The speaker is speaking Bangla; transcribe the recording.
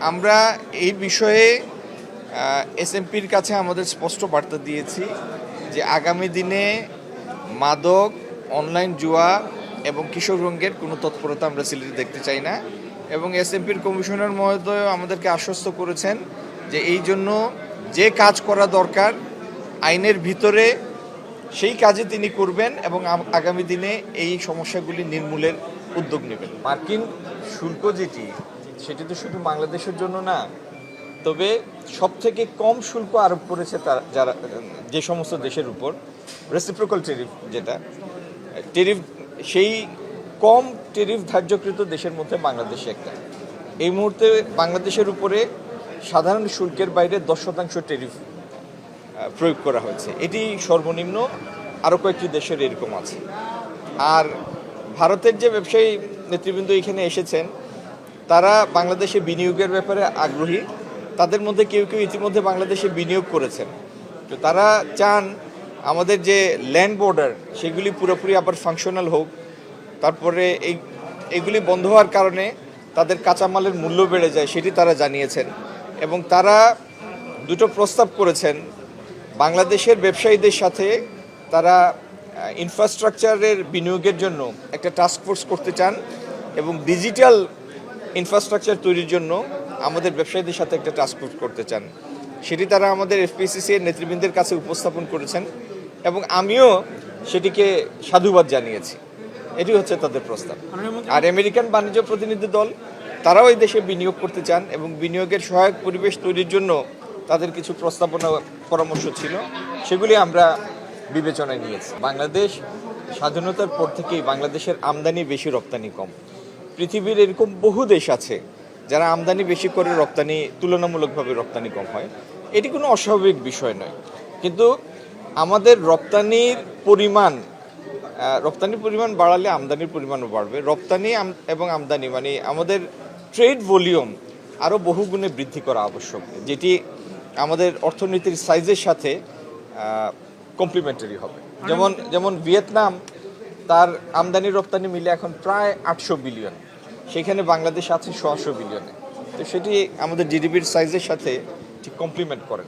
আমরা এই বিষয়ে এসএমপির কাছে আমাদের স্পষ্ট বার্তা দিয়েছি যে আগামী দিনে মাদক, অনলাইন জুয়া এবং কিশোর রঙ্গের কোনো তৎপরতা আমরা সিলেটে দেখতে চাই না। এবং এসএমপির কমিশনার মহোদয় আমাদেরকে আশ্বস্ত করেছেন যে এই জন্য যে কাজ করা দরকার আইনের ভিতরে সেই কাজে তিনি করবেন এবং আগামী দিনে এই সমস্যাগুলি নির্মূলের উদ্যোগ নেবেন। মার্কিন শুল্ক যেটি সেটি তো শুধু বাংলাদেশের জন্য না, তবে সবথেকে কম শুল্ক আরোপ করেছে তারা যারা যে সমস্ত দেশের উপর রেসিপ্রোকাল টেরিফ, যেটা টেরিফ, সেই কম টেরিফ ধার্যকৃত দেশের মধ্যে বাংলাদেশ একটা। এই মুহূর্তে বাংলাদেশের উপরে সাধারণ শুল্কের বাইরে 10% টেরিফ প্রয়োগ করা হয়েছে। এটি সর্বনিম্ন, আরও কয়েকটি দেশের এরকম আছে। আর ভারতের যে ব্যবসায়ী নেতৃবৃন্দ এখানে এসেছেন তারা বাংলাদেশে বিনিয়োগের ব্যাপারে আগ্রহী। তাদের মধ্যে কেউ কেউ ইতিমধ্যে বাংলাদেশে বিনিয়োগ করেছেন। তো তারা চান আমাদের যে ল্যান্ড বর্ডার সেগুলি পুরোপুরি আবার ফাংশনাল হোক। তারপরে এগুলি বন্ধ হওয়ার কারণে তাদের কাঁচামালের মূল্য বেড়ে যায়, সেটি তারা জানিয়েছেন। এবং তারা দুটো প্রস্তাব করেছেন। বাংলাদেশের ব্যবসায়ীদের সাথে তারা ইনফ্রাস্ট্রাকচারের বিনিয়োগের জন্য একটা টাস্ক ফোর্স করতে চান এবং ডিজিটাল ইনফ্রাস্ট্রাকচার তৈরির জন্য আমাদের ব্যবসায়ীদের সাথে একটা টাস্ক ফোর্স করতে চান। সেটি তারা আমাদের এফপিসিসি এর নেতৃবৃন্দের কাছে উপস্থাপন করেছেন এবং আমিও সেটিকে সাধুবাদ জানিয়েছি। এটি হচ্ছে তাদের প্রস্তাব। আর আমেরিকান বাণিজ্য প্রতিনিধি দল তারাও এই দেশে বিনিয়োগ করতে চান এবং বিনিয়োগের সহায়ক পরিবেশ তৈরির জন্য তাদের কিছু প্রস্তাবনা পরামর্শ ছিল, সেগুলি আমরা বিবেচনায় নিয়েছি। বাংলাদেশ স্বাধীনতার পর থেকেই বাংলাদেশের আমদানি বেশি, রপ্তানি কম। পৃথিবীর এরকম বহু দেশ আছে যারা আমদানি বেশি করে রপ্তানি তুলনামূলকভাবে রপ্তানি কম হয়। এটি কোনো অস্বাভাবিক বিষয় নয়, কিন্তু আমাদের রপ্তানির পরিমাণ বাড়ালে আমদানির পরিমাণও বাড়বে। রপ্তানি এবং আমদানি মানে আমাদের ট্রেড ভলিউম আরও বহুগুণে বৃদ্ধি করা আবশ্যক, যেটি আমাদের অর্থনীতির সাইজের সাথে কমপ্লিমেন্টারি হবে। যেমন ভিয়েতনাম, তার আমদানি রপ্তানি মিলে এখন প্রায় 800 বিলিয়ন, সেখানে বাংলাদেশ আছে 100 বিলিয়নে। তো সেটি আমাদের জিডিপির সাইজের সাথে ঠিক কমপ্লিমেন্ট করে না।